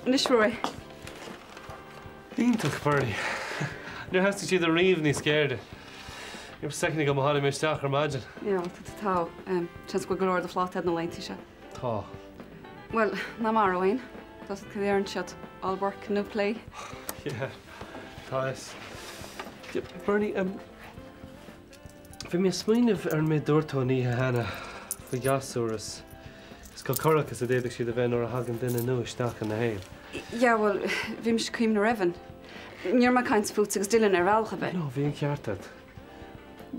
Nis Roy. Ítach, Bernie. Nu has to see the reeve ní scared. You're second go mahali me stach imagine. Yeah, tá. Chance go glór the flathead na leintisha. Tá. Well, na mar Owain. Does it clear and shut. All work, no play. Yeah. Tá. Bernie, fi mi smaineh me dúirtó ní hana fa gasúras. Is go corachas a déadach siad a bheith or a hagan duine nua isteach in na héil. Yeah, well, bhím se cuim na raibhan. Níor má caint fút agus Dylan ar bhealcha bheith. No, bhíon ceartad.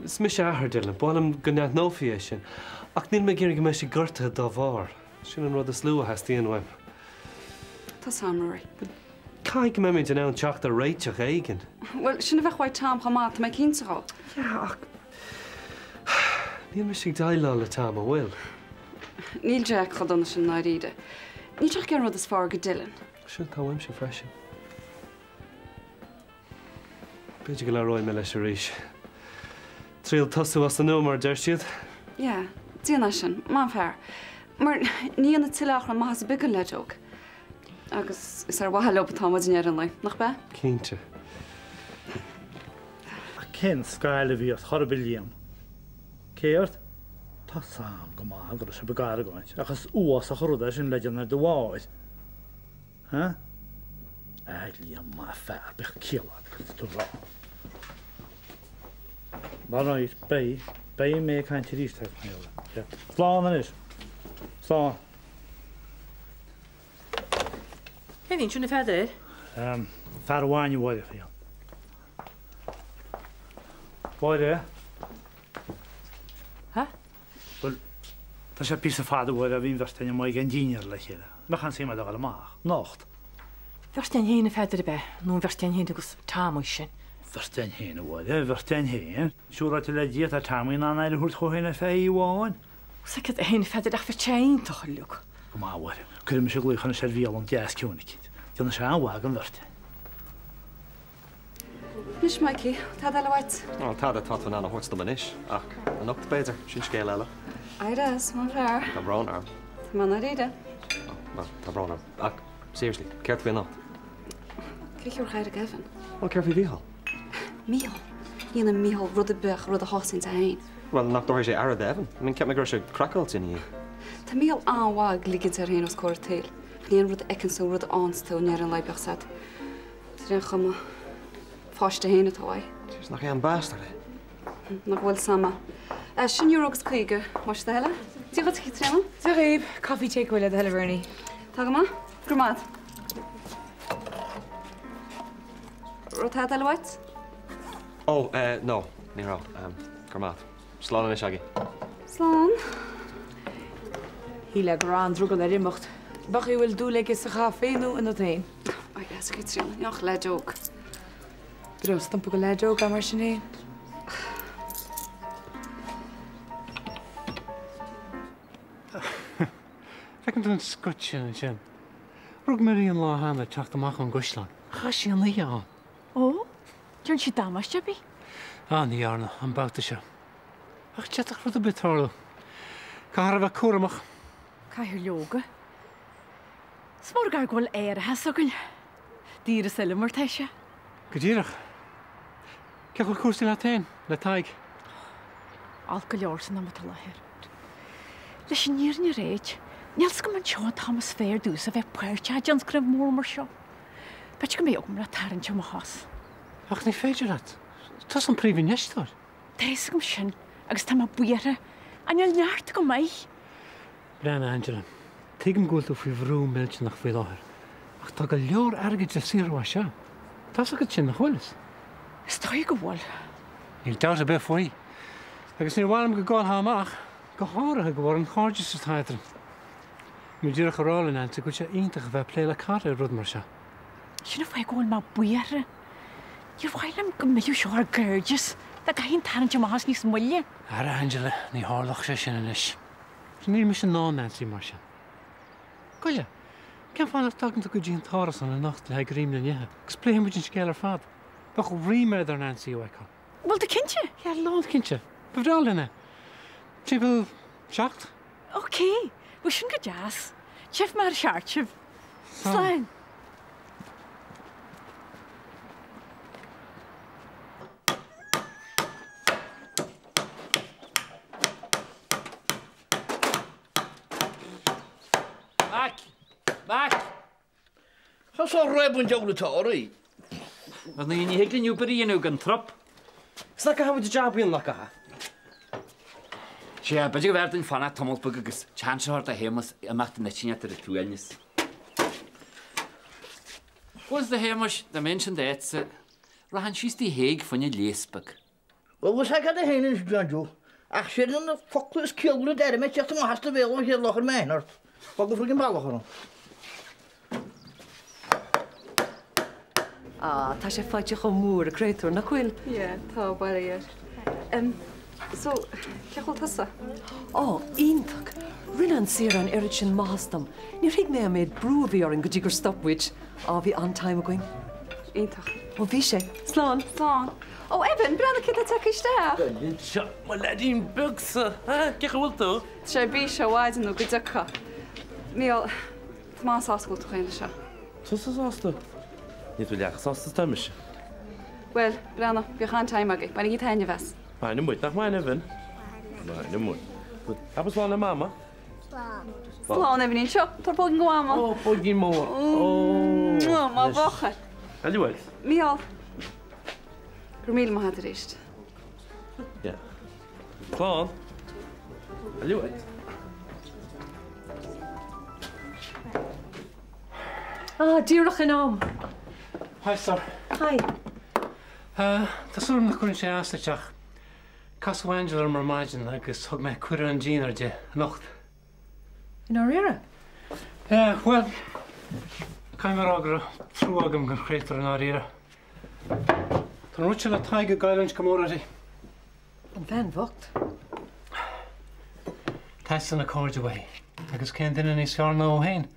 Is mi sé ahar Dylan, bálam go nead nófií sin. Ach níl me géir go me sé gorta dá bhar. Sin an rud a slua has tíon weim. Tá sam Rory. Caig me méid an ann teach a réiteach éigen. Well, sinna bheith chuid tam chamát me cínsaá. Ja, ach... Níl me sé daile le tam a bhfuil. Níl Jack chud anna sin ná ríide. Ní teach cean rud is far go Dylan. Sin tá weim sé freisin. Beidir go le roiin me leis a ríis. Tríal tosú as an nómar deir siad? Yeah, díana sin, má fearr. Mar ní anna tileach na maithas bigan le joke. Agus is ar wathal op atá maidin ar an lei, nach be? Cínte. A cén scaile bhí as chorba líam. Céirt? Tá sam go má gur se begáir goint. Achas uas a chorúda sin leidir na do bháid. Ha? Ag líam má fear bech cílad tú rá. Barnaid, bei mé caint tíríiste méile. Slán an is. Slán. Hyn siwn y ffedir? Farwáin bhide fiam. Bhide? Ha? Wel, tá sé pís a fada bhide a bhín bheirteine mai gan díinear le chéile. Mechan sé mai legal amach. Nocht. Ferstein hyn y ffedir y be, nhw'n ferstein hyn agos tam oes sin. Ferstein hyn y bhide, ferstein hyn. Siwr at y lediad a tamwyn anail hwrt chwyn a ffei i wáin. Sacad hyn y ffedir ach fertein tochliwg. Go má bhide. Cwyd ym eisiau glwychan y serfiol yn dias cwnig. Dyna sé anhag yn fyrte. Nis Mikey, tá eile bhaid. Well, tá tá fan anna hort do inis. Ach, an ocht beidir, sin scéil eile. Aidas, má fearr. Tá brán arm. Tá mana ríide. Well, tá brán arm. Ach, seriously, ceirt bhí nacht. Cíúr chair a gefan. Well, ceir bhí bhíhall. Míhal. Íana míhal rud a bech rud a hosin a hain. Well, nach dóir sé ara Devon. I mean, ceap me gur sé crackáilt in í. Tá míhal anhhaig ligid ar hain os cóir tail. Níon rud ecin sú rud anstó near an leibeach sad. Tá réon chuma fáiste héine táhaid. Tís nach é an bastard. Nach bhfuil sama. Sin dúr agus chuige, mar sta heile? Tíochad chi tréma? Tá réib, coffee takeaway le heile Bernie. Tá go má? Grumad. Rotad eile bhaid? Oh, no, ní rá. Gormat. Slán inis agi. Slán. Híle gran drúgad ar imocht. Bach i bhfuil dúla is a chaféú in tain. Ai, gas chi tréma. Neach le joke. Bro, stampa go le joke a mar sinné. Fecinn an scut sin. Rug maríon lá hána teach amach an Guslan. Cha sí an líán. Ó? Dúrn si damas, Jebi? Ní arna, an bauta se. Ach, teach rud a bitarla. Ca bheith cuaramach. Caithir leoga. Smór gar ghfuil éar a heasagail. Dír a sile mar teise. Go ddíireach. Ceach chuil cuasaí le tain, le taig. Alca leor san am talahir. Leis sin níor ní réid, níls go man seo Thomas fér dús a bheith puirte Johns gribh mór mar seo. Beit go mé ogm le tarint am a has. Ach, ní féidir at. Tás an príomh neistóir. Teis gom sin, agus tá buire, aniel neart go mai. Brenna, Angela. Tuigim gúil tú faoi bhrú méilte nach faoi láthir. Ach, tá go leor airgid a síorhá se. Tás agad sin nach chuilis. Is tá go bhil. Níl deas a bheith faoi. Agus níor bhhailm go gáil amach, go háirithe go bhar an cháide sa táitrim. Mú ddíireach arálainn anta go sé ionintach a bheith pléile cara rud mar se. Sinna bhaid gáil má buire. Níor bhailim go méú seo ar gurges, de gaithín tarint am a has níos muile. Ara, Angela, ní hálach sé sin inis. Ní mis an ná Nancy mar sin. Goile, cean fáinach taganta go dtíon táras an na nacht le grím na nethe. Gus pléim muid an scéal ar fad. Bach riméid ar Nancy ó eá. Bhil de cinse? Ja, lád cinse. Bhdáil inne. Tí bhfuil seacht? Oké, bhil sin go jazz. Chef mar seartibh. Sláin. Tá só raibún deolatóí. Mas na ní heglinn nniu baríonú gan trop. Sna go hafuid jobíon le gath. sé beidir go bhhartain fanna tomulpa agus teanseart a hémas amachta na tíine ar a clúanis. Was de hémas de mensen déitse rahan síí héig fanne léspag. Wel, was ik aan de heen is Joe. Ach, zit in de foklis kilde daar met je te haast wel hier lager mijnert. Wat de vroeg ballen gaan. Tá sé fáilte go mór a créúir nach chuil? Ie, tá bair. So, ceachil tasa? Ítach. Rinne sir an irid sin maithastam. Ní rig mé méid brúhí ar an go dtí gur stopwid á bhí antaim a going. Ítach. Ó bhí sé, slán? Slán. Evan, brana kit a teiste? Seo má ledín bugsa, cecha bhfuil tú? sé bí se bháidan nó go decha. Níl más ascailt chuine se. Tus ásta? Ní bhfuil leachas ásta táise. Well, brana, bheochan taimage, baina í taine bheits. Maine muid nach maine bhin? Maine muid. Abas bhána mama? Slán Evan ín seo, tar bógin go ama. Ó, bógin mór. Má bhacha. Aliúil? Míal. Gur míle má had éist. Ja. Clán? Aliúil? Díirech in am. Hi, sir. Hi. Tásúm na chun sé aslateach. Casbhaingeal ar mar maidin agus thug me cuireadh an díanaar de nocht. In á réire? Well, caiimar agra trúagam gan chrétar an áíire. Tá rúte le taige gaiileint go mór An bhean bhacht. Tesan na cóide bhaí, agus cén duine níos fear ná ó hain.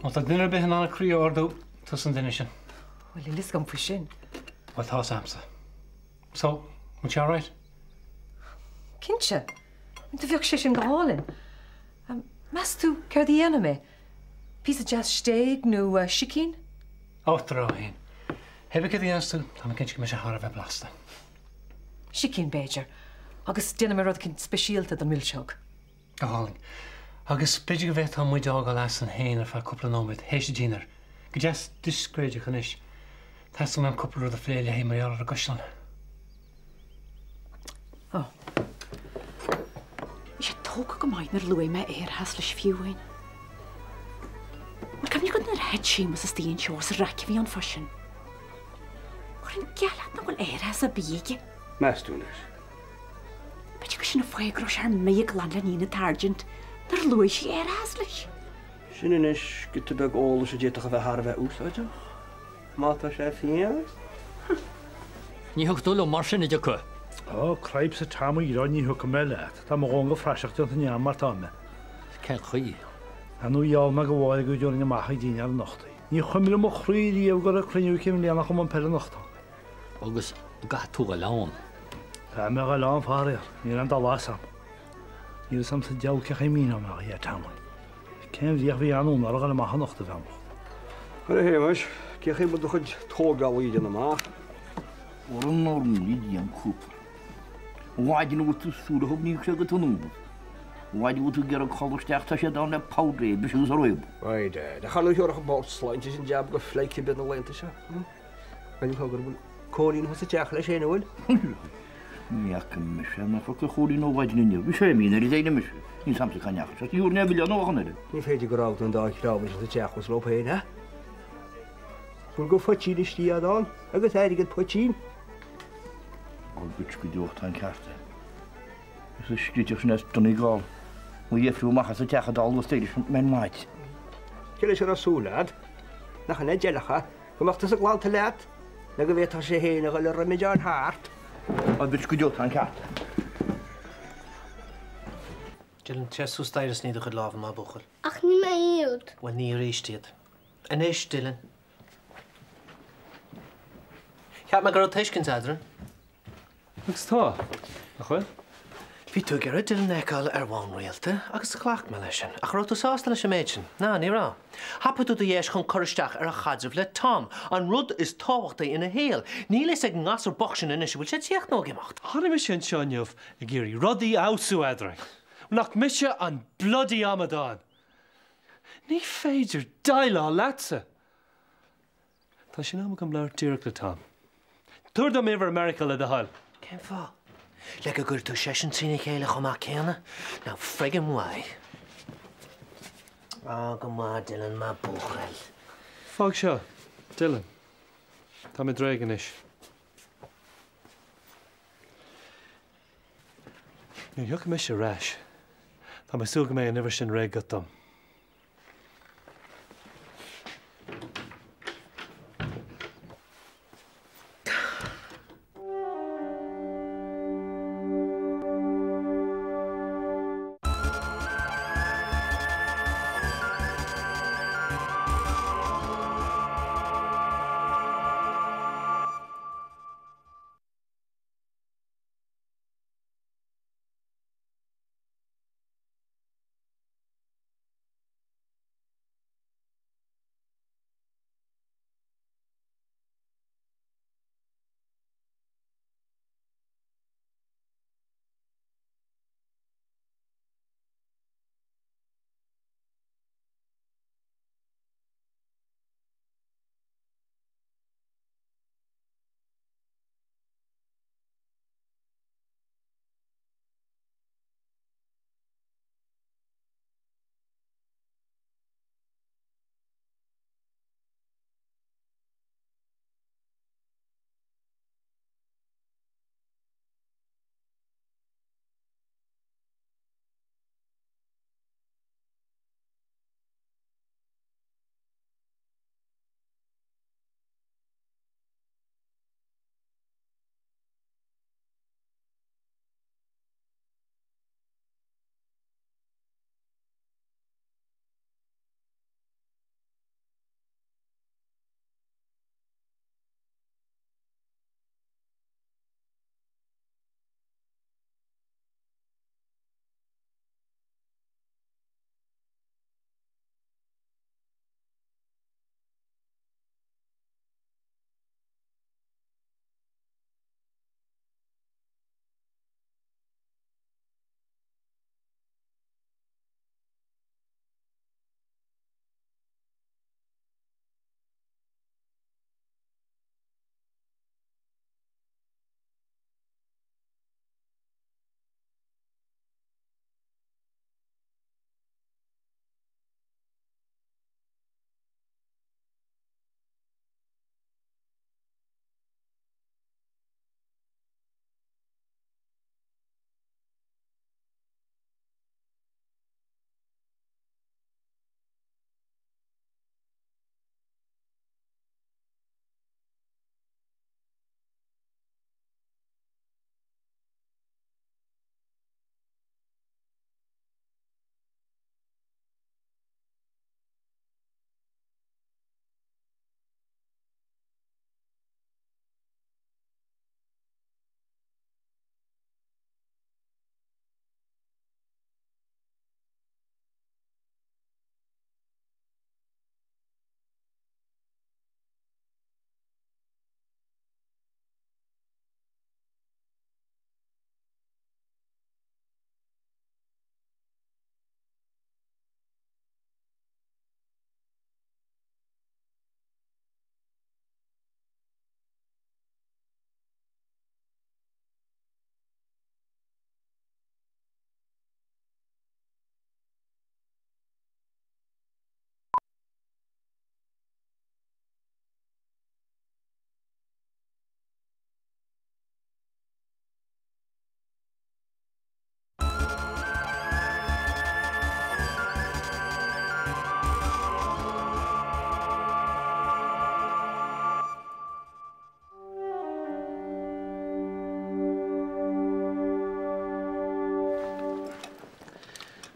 Má tá duine bit an anna crí ordú tus an duine sin. Well, lis gom fa sin. Well, tá samsa. So, mu te all right? Cinse, Mínta bheoh sé sin go hálinn. Mas tú ceir dhéana mé? Pís a jazz stéig nó sicín? Ótar á hain. Hebh go dhéanstú, tá cinse go me sé thar bheith blasta. Sicín Beiidir, agus duine mé rud cinn speisialta don millseog. Go háling. Agus beidir go bheith tá muid ága leis an héin ar fear cúpla nóid, hééis dínar. Go jazz discréide chunis. Tásam am cúpla rud a phléile hé mar ar a goisilan. sé tóca go maiid nar luí me has leis fiúhain. Mar cam go nar head sémas a stíon seo sa raici bhí an fasin. Chuir an gealaat na bhfuil has a bíige. Meúnas. Beidir go sin na foiigros ar méag lan le nína targent nar luí sé has leis. Sin inis go tú beh ólas a déach a bheith Har bheith úsáideach? Mátá sé fiáis? Ní thugtú le mar sin idir chu. Craib sa tamú íráí thu go meile, Tá má gonga freiseachta an neam martána. Cén chuí. Anú eall me go bháil go dúna maitha díine ar nachtaí. Ní chumile mo chríí ah gur a cruniú cim leanana chum an pe nachta. Agus gath tú go lán. Tá me go lán fáir, ní an dá lásam. Ní sam sa dealceach é mína me hé tamú. Cén bhíoh bhí anún ar go le maitha nachta bheach. Ar a héimeis, ceché bud chud tógáíide na má. Or an normí díam cúpa. Bháidin bhú tú súla thug níos go túnú. Bháid bhú tú gar a choisteach tá sé dána pádré be siús a roiib. Waide, de chaú teoach bá sláinte sin deab go fleici bit na lenta se. Gan chugur bhfuil cóín ho sa teach lei sé bhfuil? Níach me sé na fa go choí nó bhaidin inniu. Bhí sé mína í déine me ní samsa caneach. Dúr ne bhil nóchanile. Ní féidir go rácht an dárábh sa teachchas lophéin, ha? Bhfuil go fotíí istí adáin, agus éidigad potíín. Bit go dúcht an cearta. Is scríteach sin donna gáil. Mu dhéfriú machchas a techa dáú stéidir men maid. Ceile sé asúlaad, nach an éidealacha, gomachtas a gláilta leat, na go bhétá sé héna go le ramideán háart. Bit go dúcht an cearta. Dylan tesú stairas ní go láfa má buchail. Ach ní mé iad. Well ní réistead. An éis Dylan. Ceap me gur teiscin adran. Agus tá? Nachfuil? Bhí tú gar Dylan eáil ar bháin réalta agus chhlaach me lei sin. Ach rá tú sásta leis méid sin. Ná, ní rá. Hapa tú dhéis chun choristeach ar a chadzamh le Tom. An rud is táhachta ina héal. Ní leis ag ngasar bochsin inis bhfuil sé tíocht nó gemacht. Hanna me sin seoinmh a ggéirí rudaí áú édraig. Nach mise an bloody Amadán. Ní féidir dailá letse. Tá sin am go leir tíach le Tom. Tuair do méhar America le de hall. Cén fá? Le go gur tú sesin trína chéile chumach céanna? Ná friggin mhaid. Á go má Dylan má búchail. Fág seo, Dylan. Tá mé dréigen is. Ní thucha me sé ráis. Tá mé súga mé an ihar sin réig go dom.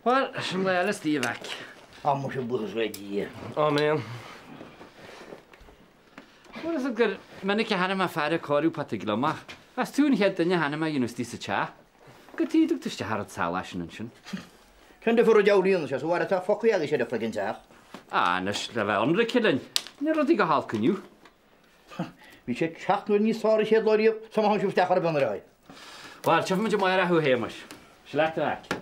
Wel, sy'n le ales di fec. O, mwys yn bwys wedi. O, man. Wel, ys ydwyr, mynd i'ch hanna ma ffer y coriw pat y glymach. As tŵn hyd dyna hanna ma un ysdi sy cha. Gyti dwg tysio harad sal asyn yn sy'n. Cyn dy ffwrdd jawr i'n sy'n, so war y ta ffocw ag eisiau dyffrag yn tach. Nes le fel yn rydyn. Nid roedd i gael cynnyw. Fi eisiau chach nw'n ni sori eisiau gloriw, so mae hwn siwf dach ar y byn yr rai. Wel, tiaf mynd i moer a hw heimos. Silet y fec.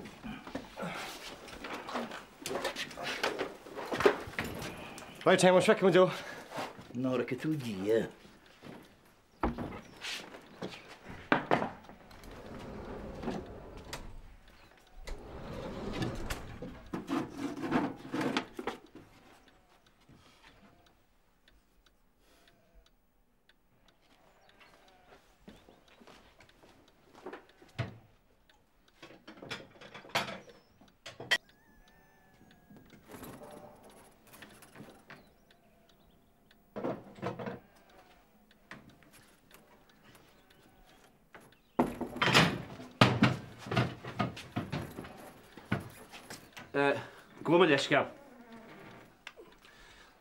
Right, time, what's wrecking with you? Nora che tu dia. Gwmwn esgaw.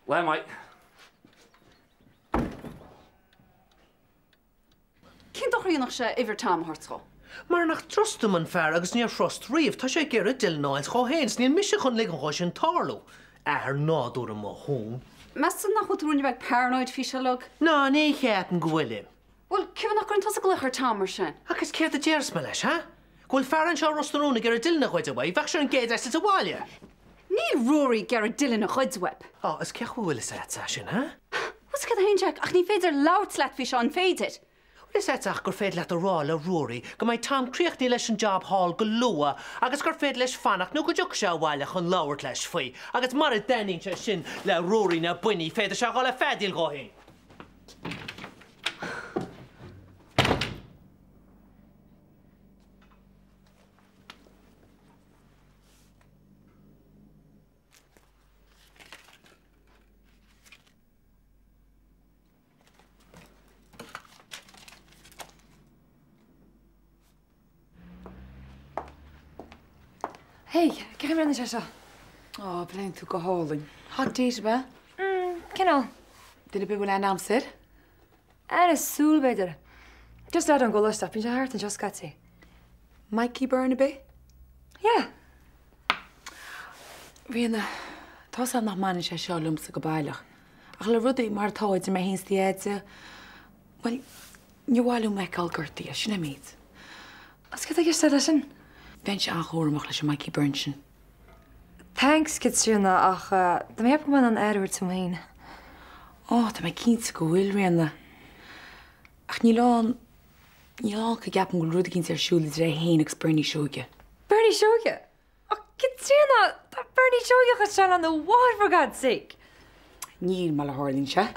Le mai. Cyn doch rhywun o'ch se efer tam hartscho? Mar nach trostum an fer agus níor frost riomh tá sé gur dil náils cho héins níon mis chun le cho sin tarlú. Nádú am hún. Mesan nach chud rúin bheith paranoid fi se lug? Ná, ní chéat an gwylym. Wel, cyfan nach gwrn tos a glychar tam ar sin? Agus céir a déirs me leis, ha? Gwyl fer an seo rostarúna gur dil na chuid away, fech an géad eist a bháile. Níl Rory ger a dilyn y chuidsweb. O, ys cech wyl ys et sin, ha? Wys gyda hyn, Jack? Ach ni feidir lawt let fi Sean feidid. Ys et ach gur fed let a rôl a Rory, gymai tam criach ni leis an job hall gylwa, agus gur fed leis fanach nhw gydwch se waile chun lawrt leis fwy, agus mar y denning se sin le Rory na bwyni fed a se gol a fedil go hi. Hey, kijk hem aan de zesde. Oh, blein tú go hálainn. Tá díos be? Kenal. Duna be bhfuil an amsir? Is soul beter. Just out on go lust up in your heart and just got say. Mikey Burnaby? Yeah. Rianna, tá sam nach man sé seo lumsa go bailach. Ach le rudaí mar táid mé hins diaadse. Well, níháilú me calgurtaí a sinna míad. As gyda gystal ysyn? Ben se achórmach leis Mikey Burnson. Thanks, Katrina, ach, da mi heb gwybod an Edward zum hyn. Oh, da mae cynt go wyl, Rianna. Ach, ni lán ka gapon gwrdd rwyd gynt ar siwli dre hyn ag Bernie Sioge. Bernie Sioge? Oh, Katrina, da Bernie Sioge chas sian an the wad, for God's sake. Níl mal a hálinn se.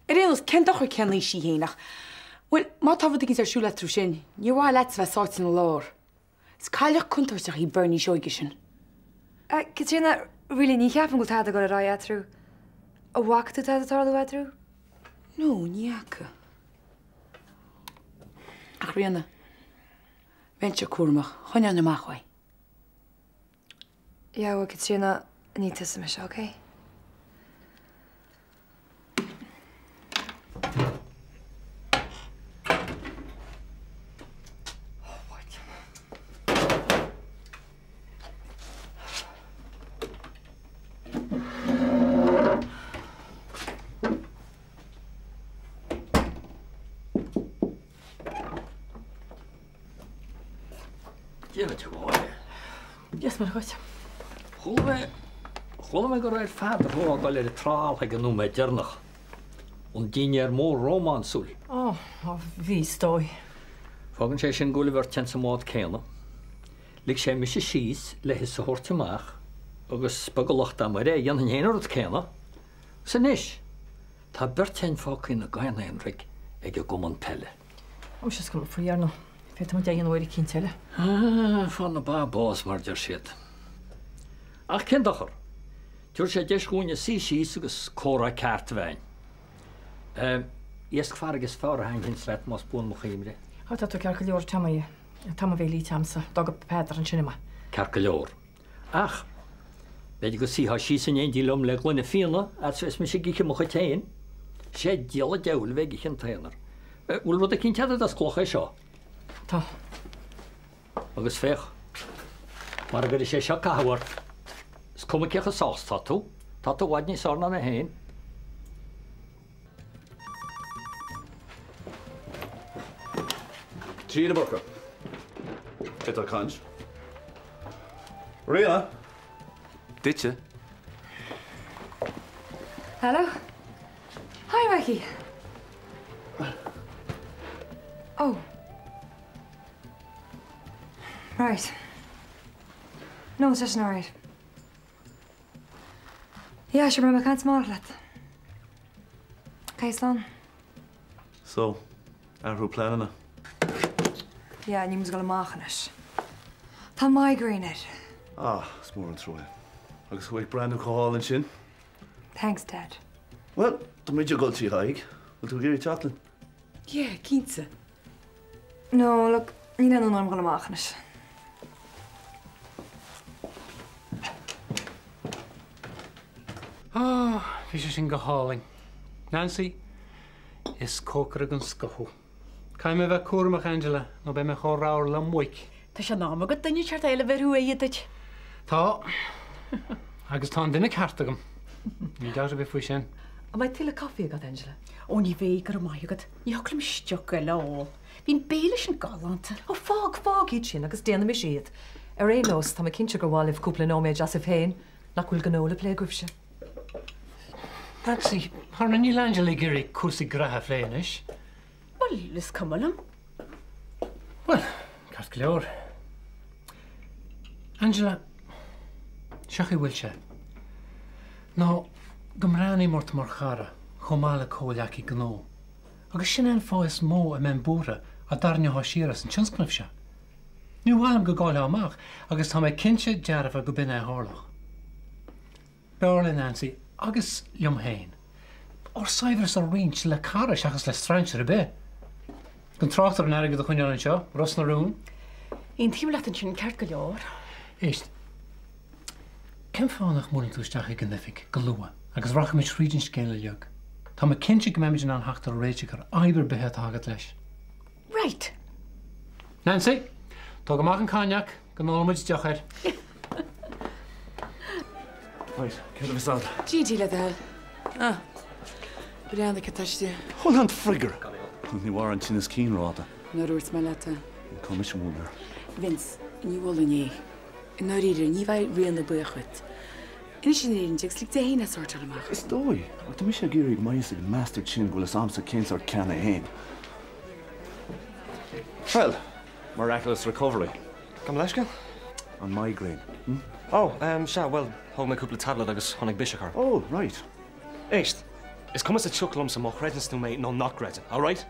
Réals, cen doch ar cen lí si hénach. Well, má tafod gynt ar siwla trw sin, ni wá lets fe sort yn lor. Scailach cwntar sa'ch i Bernie Sioge sin. Katrina, really, ni heb yn gwyd tad ag o'r rai atru. A wak tu tad atar atru? No, ni aca. Ach, Rianna, ben se cwrmach, chwn yn ymach wai. Ja, wel, Katrina, ni tysym eisiau, oce? Yes, maar goed. Chwilw me gyda'r ffad rho gael yr tral hag yn nhw me dyrnach. Ond dyn i'r môr roman sŵl. Oh, fi stoi. Fogan sé sin gwylw fyr ten samod cena. Lig sé mis y sys le hys y hwrt ymach. Agus bygolach da mae'r eian yn hen o'r cena. Sy'n nish. Ta byr ten ffocin y gael Henrik ag y gwmon pelle. O, sy'n sgwrdd ffri arno. Fet am degin oer I cyn tele. Fan y ba bos mar dyr sydd. Ach cyn dochr. Tiwr sé dys gwyn y sys agus cora cart fein. Iesg far agos fawr a hang hyn slet mos bwyn mwch imri. O, ta tu carcalior tama I. Tama fe li tamsa. Dog y pedr yn sinema. Carcalior. Ach. Bedi go si ha sys yn ein dilom le gwyn y ffina. At sys mi si gich mwch y tein. Sé diol y dewl fe gich yn teiner. Wyl fod y cyn tiad as gloch eisio. Ta. Agus fech. Mar gyda sé sio cahawart. Sgwm y cech y sos tatw. Tatw wadni sorna na hen. Trí na burca. It's a conch. Rhea. Ditje. Hello? Hi, Maggie. Oh. Right. No, it's just all right. Yeah, sure, maar can't smart that. Okay, Sloan. So, who planning it? Yeah, and you must go to Machanis. Tá migraine it. Ah, it's more than through it. I guess we're brand new call and shin. Thanks, Dad. Well, the major go to hike. Will you give you chocolate? Yeah, Kintse. No, look, you don't know I'm going to Machanis. Oh, fi sin go háling. Nancy, is cócar an scothú. Caim me bheith cuaramach Angela, nó be me chóráir le muic. Tá sé ná go duine teart eile bheitú éiad. Tá, agus tá duine ceartagam. Ní dáir bheith faoi sin. A mai til a coffee agad, Angela? Ó ní bhé gur mai agad. Ní hoclam isteach go leá. Bhín béile sin galanta. Oh, fog iad sin agus déanam is iad. Nos, tá cinse go bháilh cúpla nóméid as a féin, nach bhfuil gnóla lé gubse. Nancy, har na níl Angela gurí cuasa gratha fléanis? Well, is cumlam. Well, cart go leor. Angela, seach I bhfuil se. Ná, gomránaí mort mar chara, chomála cóileací gnó. Agus sin an fáis mó a men búra a darne há siras an tionscnamh se. Ní bhhailm go gáile amach, agus tá mé cinse dearmh go binne hálach. Beirlin Nancy, agus liom héin. Or saibhras a rinch le cara seachas le straintir a be. Gon tráchtar an airgad a chuineáin an seo, Ross na rún. Íon tíim leat sin ceart go leor. Éist, cem fánach múlinn túisteach ag an nifig go lua, agus racha mit srídin scéile leog. Tá me cinse go méid an anhaachtar réite gur aibar bethe tágad leis. Right. Nancy, tá go amach an cognac, go nóid deochair. Right, get of us out. Gigi le dal. Ah. Brianna catashti. Hold on, frigger. Ni war an tinnis keen rata. No rúirt me leta. Commission wonder. Vince, ní bhla ní. No riidir ní bhaid rian na buchut. Inis sin éidir slik de héna sort amach. Is dói. Wat de misha girig maisig master chin gula samsa kins or canna hain. Well, miraculous recovery. Come leisca? On migraine. Oh, sure, well, hold me a couple of tablet agus honig bishakar. Oh, right. Echt. Is come as a chuckle some more credits to me, no not credit, all right?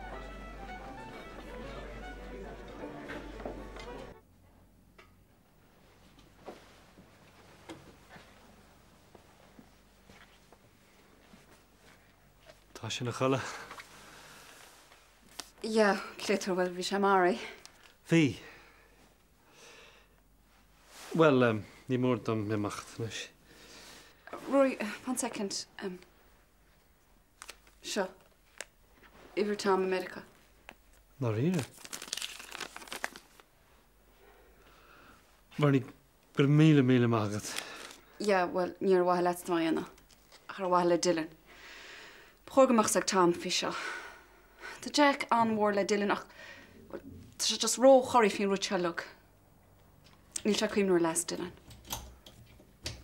Tá sin na chola. Yeah, clétar bhfuil bhí sé mara. Bhí. Well, ní mór dom me macht nes. Rory, 1 second. Sure. Iver Tom America. Ná riire. Mar ní gur míle mágad. Yeah, well, níor bhaile leat mai anna. Ar bhaile Dylan. Prógamach sag Tom fi seo. Tá Jack an mór le Dylan ach tá sé just ró choirí fin rútealog. Níl se cuimnúir les Dylan.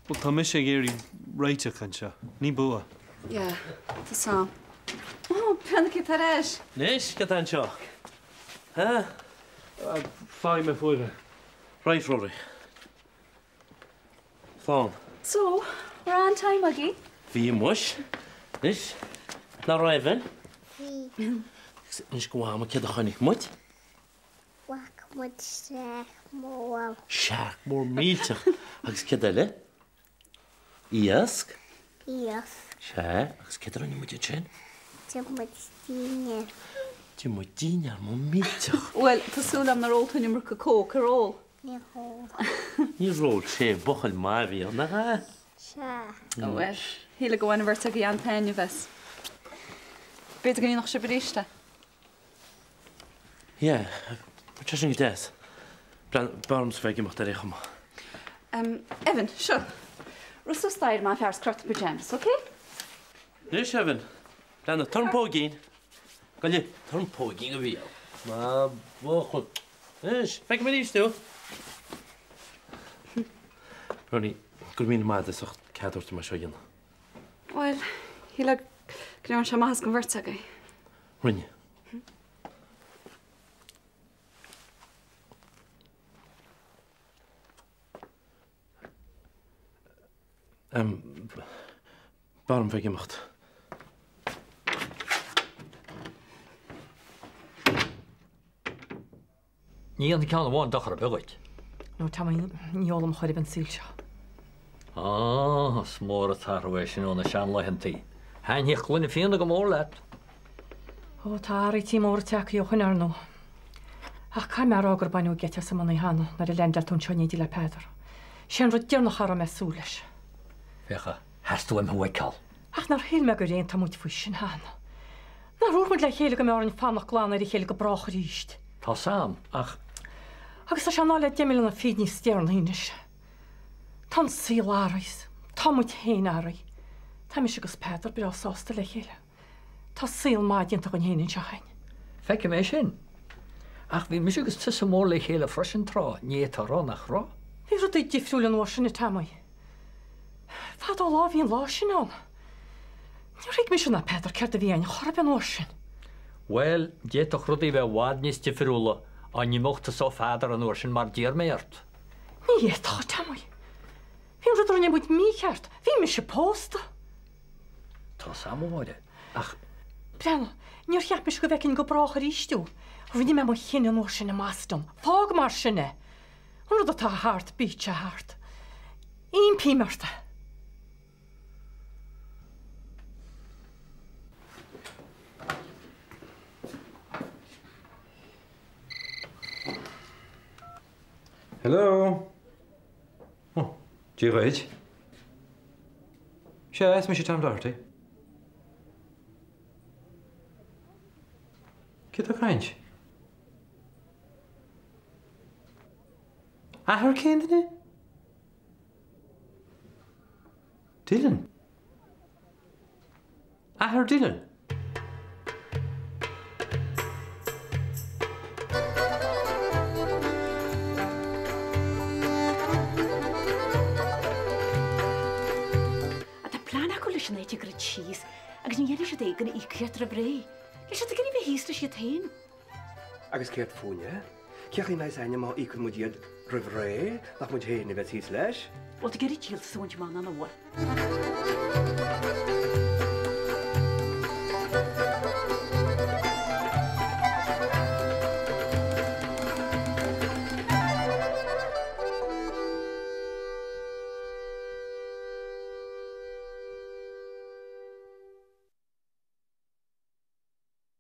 Well, tá mi sé géirí réiteach an seo. Ní bua. Yeah, tá sam. Oh, penna tar éis. Nis, get an seo. Huh? Fáim me fuire. Right, Rory. Phone. So, we're on time, Maggie. Bhí muis. Nis, na raibhin. Bhí. Nis go bhama céad a chonig muid. Wach muid seach mór. Seach mór mílteach. Agus céad eile? Iasc? Iasc. Se, agus céad a muid sin? Tí muid díine. Tí muid díine mór mílteach. Well, tásúlam na rólta nimar go cóc ar ról. Ní hó. Ní ról sé bochail má bhí na ha? Se. Oh, well, híle go bhain bhirrta go an peine bheits. Beidir gan í nach se bríiste? Yeah, what is it this? Barms veg mocht er chum. Evan, sure. Russo stair ma fers crot pyjamas, okay? Nis Evan. Plan a turmpogin. Kan je turmpogin of you? Ma bo. Nis, veg me dis toe. Ronnie, good mean ma de socht cador te ma shoyen. Well, híle Gnáir se maithas go bhirt aige. Rinne. Barm bheith imacht. Ní an ceanna bháin dachar a begaid. No tá níolalam chuir ban síl seo. Smór a tarhaéis sin óna sean lehantaí. Hain híoch glunne fianna go mór leat. Ó tá í tí mór teach chun ar nó. Ach cai mar águr banú gete sa manna hána na i lendal tún seoní le Pedar. Sean ru dearna chara me súleis. Fecha, hasú am huiáil. Ach nar hé me gur réon tamúid fao sin hána. Na rúmid le chéile go mar an fannach gláán ar i chéile go brach ríist. Tá sam ach. Agus tá seanála de na fíd ní stearn híis. Tá sí árais, Tá muid hé áraí. Tá mis agus Pedar be ásásta le chéile. Tá síl máidíonnta an héanaan se hain. Feice mé sin. Ach bhí mis agus tu mór le chéile freisin rá, ní tá nach rá. Bhí ru í difriúil an sin na tamid. Fad á lá híon lá sin an. Ní ri mis na Pedar ceir a bhíon chorab an sin. Well, déach rudí bheith bhád níos difriúla an ní mochtta só fádar an sin mar dír méart. Ní tá tamid. Bhí ruidir ne buid mí cheart, bhí mis se pósta. Tá samháide. Ach. Brenn, níor cheap mis go bhecinn go brach a ríistú. Rinne me chin an sin na mástom. Fág mar sinne. An rud atá háart bíte háart. Íon pímarta. Hello. Oh, do réid? Se me sé tam dáirtaí. Cé a caiint? Ahar céan duine? Dylan? Ahar Dylan? Éte gur tíos agus ní dhéidir sé d égan í cear a bré. Is sé gan bh híiste sé tain? Agus céirt fúne, ceach í na aine má ícon mu diad rih ré nach mu héna bheith híos leis? Bhil gurí tíal súint má an bhil.